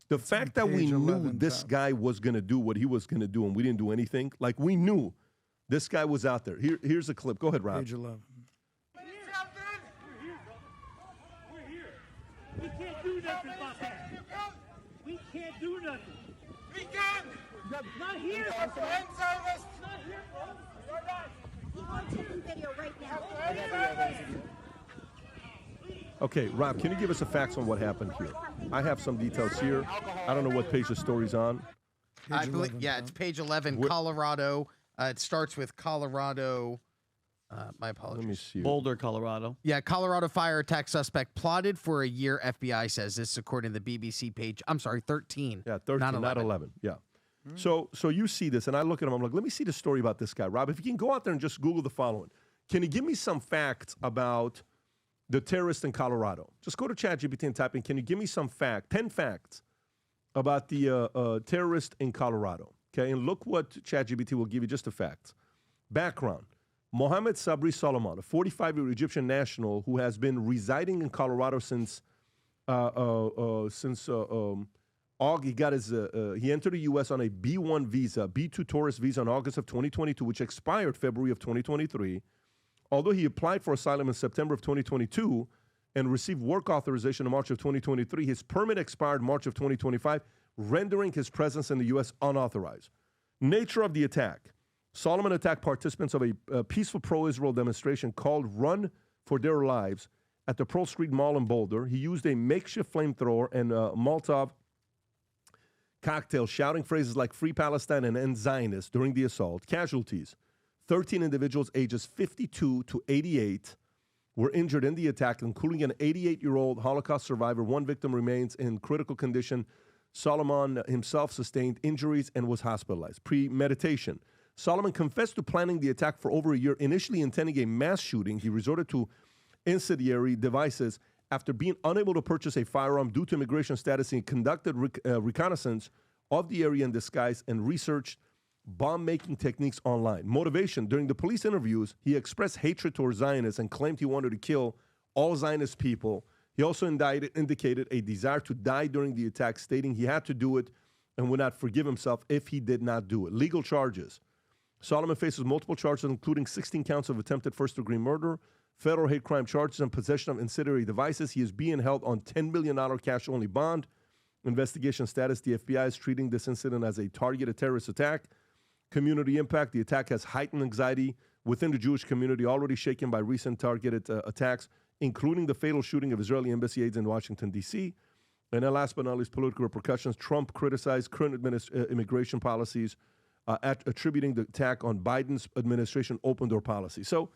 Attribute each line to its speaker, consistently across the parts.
Speaker 1: The fact that we knew this guy was going to do what he was going to do and we didn't do anything, like we knew this guy was out there. Here's a clip. Go ahead, Rob.
Speaker 2: Page 11.
Speaker 3: We're here. We can't do nothing about that. We can't do nothing.
Speaker 4: We can.
Speaker 3: Not here.
Speaker 4: Not
Speaker 3: here.
Speaker 5: I'm taking video right now.
Speaker 1: Okay, Rob, can you give us the facts on what happened here? I have some details here. I don't know what page the story's on.
Speaker 6: I believe, yeah, it's page 11, Colorado. It starts with Colorado. My apologies.
Speaker 1: Let me see.
Speaker 7: Boulder, Colorado.
Speaker 6: Yeah, Colorado fire attack suspect plotted for a year, FBI says. This is according to the BBC page. I'm sorry, 13.
Speaker 1: Yeah, 13, not 11. Yeah. So you see this, and I look at him. I'm like, let me see the story about this guy. Rob, if you can go out there and just Google the following. Can you give me some facts about the terrorist in Colorado? Just go to ChatGPT and type in, can you give me some 10 facts about the terrorist in Colorado? Okay, and look what ChatGPT will give you, just the facts. Background. Mohammed Sabri Solomon, a 45-year Egyptian national who has been residing in Colorado since August. He entered the U.S. on a B1 visa, B2 tourist visa in August of 2022, which expired February of 2023. Although he applied for asylum in September of 2022 and received work authorization in March of 2023, his permit expired March of 2025, rendering his presence in the U.S. unauthorized. Nature of the attack. Solomon attacked participants of a peaceful pro-Israel demonstration called Run for Their Lives at the Pearl Street Mall in Boulder. He used a makeshift flamethrower and Molotov cocktail, shouting phrases like Free Palestine and End Zionists during the assault. Casualties. 13 individuals ages 52 to 88 were injured in the attack, including an 88-year-old Holocaust survivor. One victim remains in critical condition. Solomon himself sustained injuries and was hospitalized. Premeditation. Solomon confessed to planning the attack for over a year, initially intending a mass shooting. He resorted to incendiary devices. After being unable to purchase a firearm due to immigration status, he conducted reconnaissance of the area in disguise and researched bomb-making techniques online. Motivation. During the police interviews, he expressed hatred towards Zionists and claimed he wanted to kill all Zionist people. He also indicated a desire to die during the attack, stating he had to do it and would not forgive himself if he did not do it. Legal charges. Solomon faces multiple charges, including 16 counts of attempted first-degree murder, federal hate crime charges, and possession of incendiary devices. He is being held on $10 million cash-only bond. Investigation status. The FBI is treating this incident as a targeted terrorist attack. Community impact. The attack has heightened anxiety within the Jewish community, already shaken by recent targeted attacks, including the fatal shooting of Israeli embassy aides in Washington, D.C. And then last but not least, political repercussions. Trump criticized current immigration policies, attributing the attack on Biden's administration open-door policy. So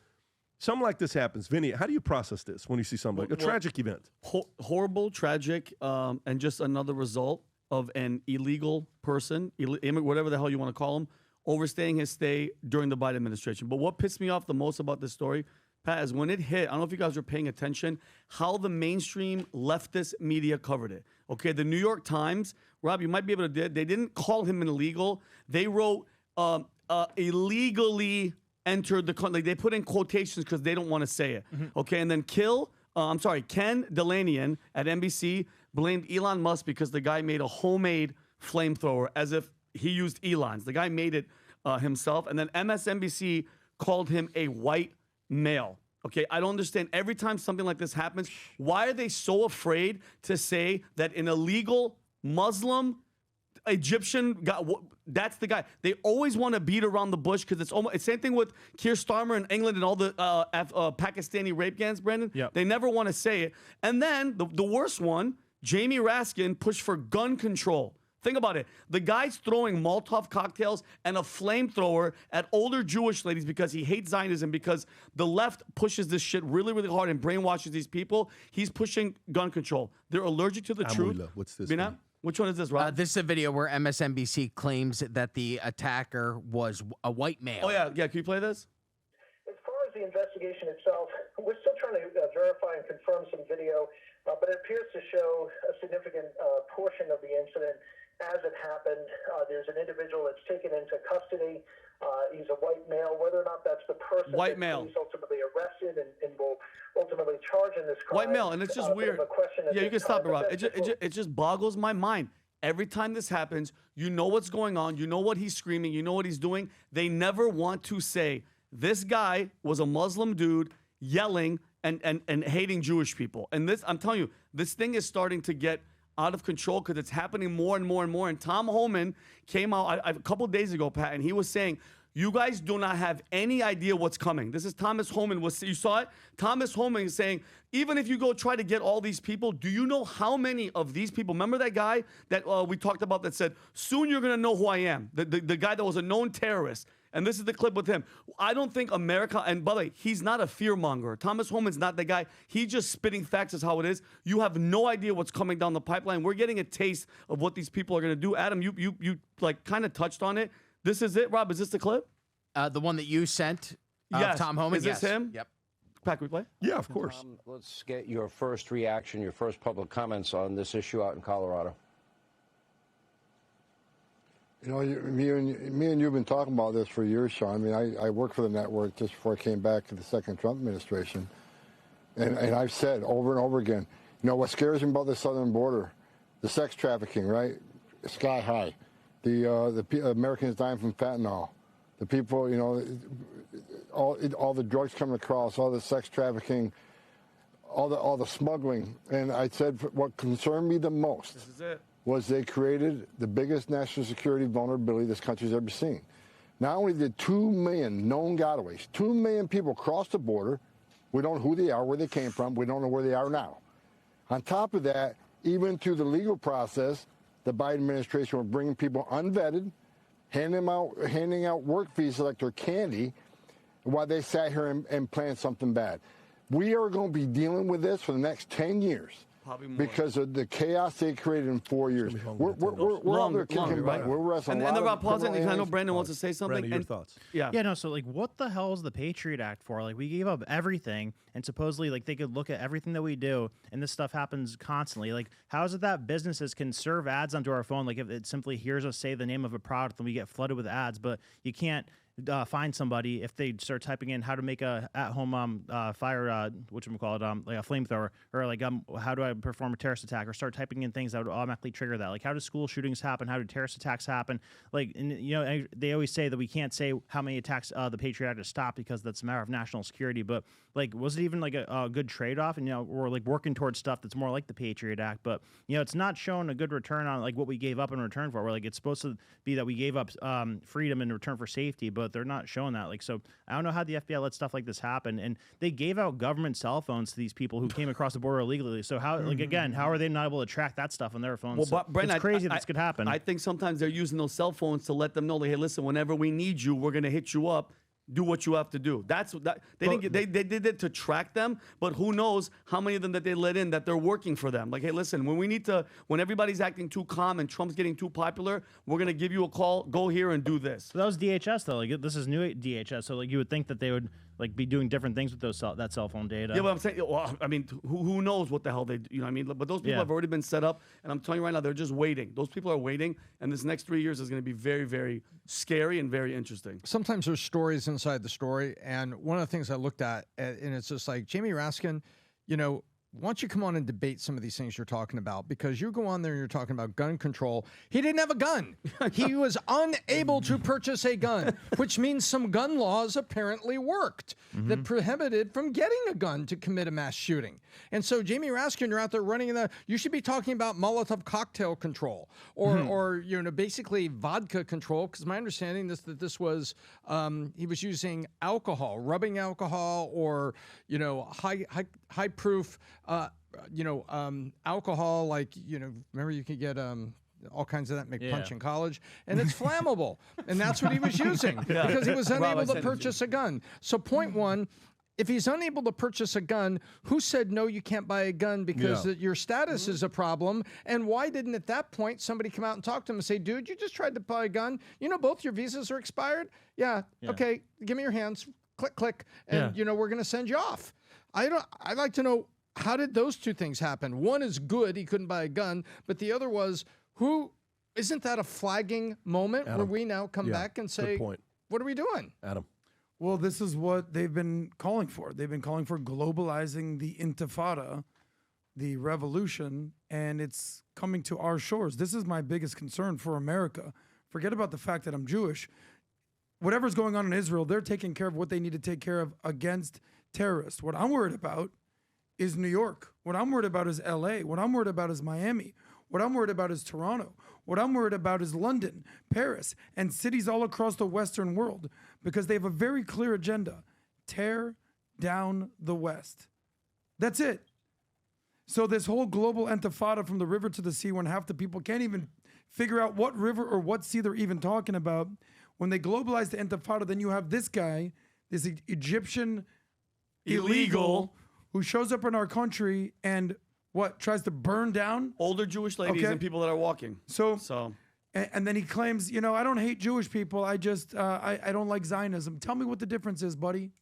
Speaker 1: something like this happens. Vinny, how do you process this when you see something like a tragic event?
Speaker 7: Horrible, tragic, and just another result of an illegal person, whatever the hell you want to call him, overstaying his stay during the Biden administration. But what pissed me off the most about this story, Pat, is when it hit, I don't know if you guys were paying attention, how the mainstream leftist media covered it. Okay, the New York Times, Rob, you might be able to, they didn't call him an illegal. They wrote illegally entered the country. Like, they put in quotations because they don't want to say it. Okay, and then Ken Delanian at NBC blamed Elon Musk because the guy made a homemade flamethrower as if he used Elon's. The guy made it himself. And then MSNBC called him a white male. Okay, I don't understand. Every time something like this happens, why are they so afraid to say that an illegal Muslim Egyptian guy, that's the guy? They always want to beat around the bush because it's almost, same thing with Keir Starmer in England and all the Pakistani rape gangs, Brandon.
Speaker 2: Yep.
Speaker 7: They never want to say it. And then the worst one, Jamie Raskin pushed for gun control. Think about it. The guy's throwing Molotov cocktails and a flamethrower at older Jewish ladies because he hates Zionism, because the left pushes this shit really, really hard and brainwashes these people. He's pushing gun control. They're allergic to the truth.
Speaker 1: What's this?
Speaker 7: Which one is this, Rob?
Speaker 6: This is a video where MSNBC claims that the attacker was a white male.
Speaker 7: Oh, yeah. Can you play this?
Speaker 8: As far as the investigation itself, we're still trying to verify and confirm some video, but it appears to show a significant portion of the incident as it happened. There's an individual that's taken into custody. He's a white male. Whether or not that's the person
Speaker 7: white
Speaker 8: that
Speaker 7: male.
Speaker 8: he's ultimately arrested and will ultimately charge in this crime.
Speaker 7: White male, and it's just weird. Yeah, you can stop it, Rob. It just boggles my mind. Every time this happens, you know what's going on. You know what he's screaming. You know what he's doing. They never want to say, this guy was a Muslim dude yelling and hating Jewish people. And this, I'm telling you, this thing is starting to get out of control because it's happening more and more and more. And Tom Homan came out a couple of days ago, Pat, and he was saying, you guys do not have any idea what's coming. This is Thomas Homan. You saw it? Thomas Homan is saying, even if you go try to get all these people, do you know how many of these people? Remember that guy that we talked about that said, soon you're going to know who I am. The guy that was a known terrorist. And this is the clip with him. I don't think America, and by the way, he's not a fear monger. Thomas Homan's not the guy. He's just spitting facts as how it is. You have no idea what's coming down the pipeline. We're getting a taste of what these people are going to do. Adam, you like kind of touched on it. This is it, Rob. Is this the clip?
Speaker 6: The one that you sent of
Speaker 7: Yes.
Speaker 6: Tom Homan?
Speaker 7: Is this him?
Speaker 6: Yep.
Speaker 7: Pat, can we play?
Speaker 1: Yeah, of course.
Speaker 2: Let's get your first reaction, your first public comments on this issue out in Colorado.
Speaker 4: You know, me and you have been talking about this for years, Sean. I mean, I worked for the network just before I came back to the second Trump administration. And I've said over and over again, you know, what scares me about the southern border, the sex trafficking, right? Sky high. The Americans dying from fentanyl. The people, you know, all the drugs coming across, all the sex trafficking, all the smuggling. And I said what concerned me the most
Speaker 7: This is it.
Speaker 4: was they created the biggest national security vulnerability this country's ever seen. Not only did 2 million known gotaways, 2 million people cross the border, we don't know who they are, where they came from, we don't know where they are now. On top of that, even through the legal process, the Biden administration were bringing people unvetted, handing out work visas like they're candy, while they sat here and planned something bad. We are going to be dealing with this for the next 10 years. Because of the chaos they created in 4 years. We're out there kicking butt. We're wrestling.
Speaker 7: And
Speaker 4: a
Speaker 7: then
Speaker 4: lot
Speaker 7: Rob,
Speaker 4: of
Speaker 7: pause it.
Speaker 4: criminal
Speaker 7: I know
Speaker 4: aliens.
Speaker 7: Brandon wants to say something.
Speaker 1: Brandon, your thoughts?
Speaker 7: Yeah.
Speaker 9: Yeah, no, so like what the hell is the Patriot Act for? Like we gave up everything and supposedly like they could look at everything that we do and this stuff happens constantly. Like how is it that businesses can serve ads onto our phone? Like if it simply hears us say the name of a product and we get flooded with ads, but you can't find somebody if they start typing in how to make a at-home fire, whatchamacallit, like a flamethrower, or like how do I perform a terrorist attack, or start typing in things that would automatically trigger that. Like how do school shootings happen? How do terrorist attacks happen? Like, and, you know, they always say that we can't say how many attacks the Patriot Act has stopped because that's a matter of national security. But like, was it even like a good trade-off? And you know, we're like working towards stuff that's more like the Patriot Act, but you know, it's not showing a good return on like what we gave up in return for. We're like, it's supposed to be that we gave up freedom in return for safety, but they're not showing that. Like, so I don't know how the FBI let stuff like this happen. And they gave out government cell phones to these people who came across the border illegally. So how, like, again, how are they not able to track that stuff on their phones?
Speaker 7: Well,
Speaker 9: So
Speaker 7: but Brandon,
Speaker 9: it's crazy this could happen.
Speaker 7: I think sometimes they're using those cell phones to let them know, like, hey, listen, whenever we need you, we're gonna hit you up. Do what you have to do. That's that they did it to track them, but who knows how many of them that they let in that they're working for them. Like, hey, listen, when everybody's acting too calm and Trump's getting too popular, we're gonna give you a call. Go here and do this.
Speaker 9: So that was DHS though. Like this is new DHS. So like you would think that they would like be doing different things with that cell phone data.
Speaker 7: Yeah, but I'm saying, well, I mean, who knows what the hell they, you know what I mean? But those people have already been set up, and I'm telling you right now, they're just waiting. Those people are waiting, and this next 3 years is going to be very, very scary and very interesting.
Speaker 10: Sometimes there's stories inside the story, and one of the things I looked at, and it's just like, Jamie Raskin, you know, why don't you come on and debate some of these things you're talking about? Because you go on there and you're talking about gun control. He didn't have a gun. He was unable to purchase a gun, which means some gun laws apparently worked that prohibited from getting a gun to commit a mass shooting. And so, Jamie Raskin, you're out there running you should be talking about Molotov cocktail control or you know, basically vodka control. Because my understanding is that this was, he was using alcohol, rubbing alcohol, or, you know, high proof, alcohol, like, you know, remember you could get all kinds of that make punch in college, and it's flammable, and that's what he was using because he was unable to purchase a gun. So point one, if he's unable to purchase a gun, who said no, you can't buy a gun because your status is a problem? And why didn't at that point somebody come out and talk to him and say, dude, you just tried to buy a gun, you know, both your visas are expired? Yeah. Okay, give me your hands, click click, and you know, we're going to send you off. I'd like to know, how did those two things happen? One is good, he couldn't buy a gun, but the other was, isn't that a flagging moment where we now come back and say, what are we doing?
Speaker 1: Adam.
Speaker 11: Well, this is what they've been calling for. They've been calling for globalizing the intifada the revolution, and it's coming to our shores. This is my biggest concern for America. Forget about the fact that I'm Jewish. Whatever's going on in Israel, they're taking care of what they need to take care of against terrorists. What I'm worried about is New York. What I'm worried about is LA. What I'm worried about is Miami. What I'm worried about is Toronto. What I'm worried about is London, Paris, and cities all across the Western world, because they have a very clear agenda: tear down the West. That's it. So this whole global intifada from the river to the sea, when half the people can't even figure out what river or what sea they're even talking about, when they globalize the intifada, then you have this guy, this Egyptian illegal, who shows up in our country and tries to burn down
Speaker 7: older Jewish ladies and people that are walking.
Speaker 11: So and then he claims, I don't hate Jewish people. I just I don't like Zionism. Tell me what the difference is, buddy.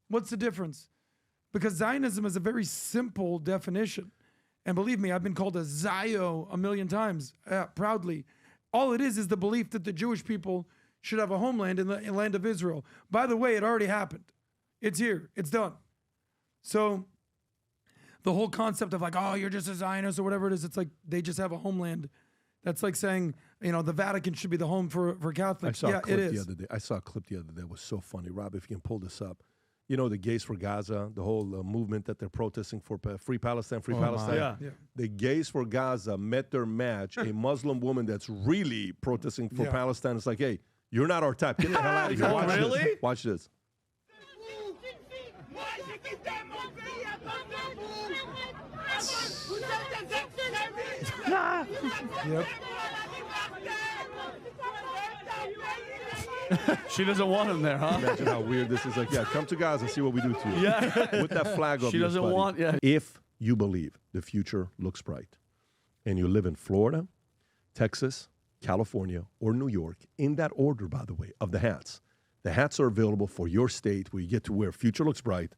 Speaker 11: What's the difference? Because Zionism is a very simple definition. And believe me, I've been called a Zio a million times, proudly. All it is the belief that the Jewish people should have a homeland in the land of Israel. By the way, it already happened. It's here. It's done. So the whole concept of oh, you're just a Zionist or whatever it is, it's like they just have a homeland. That's like saying, the Vatican should be the home for Catholics.
Speaker 1: I saw a clip the other day. I saw a clip the other day that was so funny. Rob, if you can pull this up. The Gays for Gaza, the whole movement that they're protesting for Free Palestine, Free Palestine.
Speaker 7: Yeah.
Speaker 1: The Gays for Gaza met their match, a Muslim woman that's really protesting for Palestine. It's like, hey, you're not our type. Get the hell out of here.
Speaker 7: Oh,
Speaker 1: Watch
Speaker 7: really?
Speaker 1: This. Watch this.
Speaker 11: Yep.
Speaker 7: She doesn't want him there, huh?
Speaker 1: Imagine how weird this is. Like, come to Gaza and see what we do to you.
Speaker 7: Yeah.
Speaker 1: With that flag up.
Speaker 7: She doesn't want,
Speaker 1: If you believe the future looks bright and you live in Florida, Texas, California, or New York, in that order, by the way, of the hats. The hats are available for your state where you get to wear Future Looks Bright,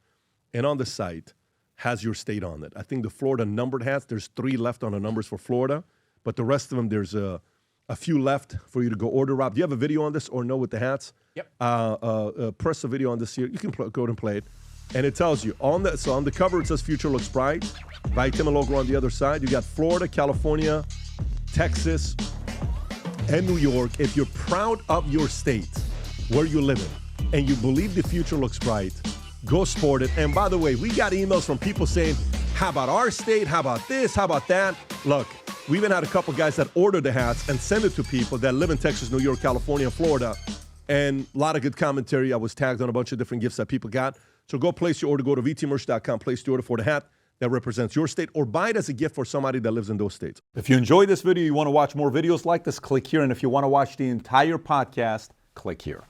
Speaker 1: and on the site has your state on it. I think the Florida numbered hats, there's 3 left on the numbers for Florida, but the rest of them, there's a few left for you to go order. Rob, do you have a video on this or no with the hats?
Speaker 2: Yep.
Speaker 1: Press the video on this here. You can go ahead and play it. And it tells you, on the cover, it says Future Looks Bright. Valuetainment logo on the other side. You got Florida, California, Texas, and New York. If you're proud of your state, where you live in, and you believe the future looks bright, go sport it. And by the way, we got emails from people saying, how about our state? How about this? How about that? Look, we even had a couple guys that ordered the hats and send it to people that live in Texas, New York, California, and Florida. And a lot of good commentary. I was tagged on a bunch of different gifts that people got. So go place your order. Go to vtmerch.com, place your order for the hat that represents your state, or buy it as a gift for somebody that lives in those states.
Speaker 12: If you enjoyed this video, you want to watch more videos like this, click here. And if you want to watch the entire podcast, click here.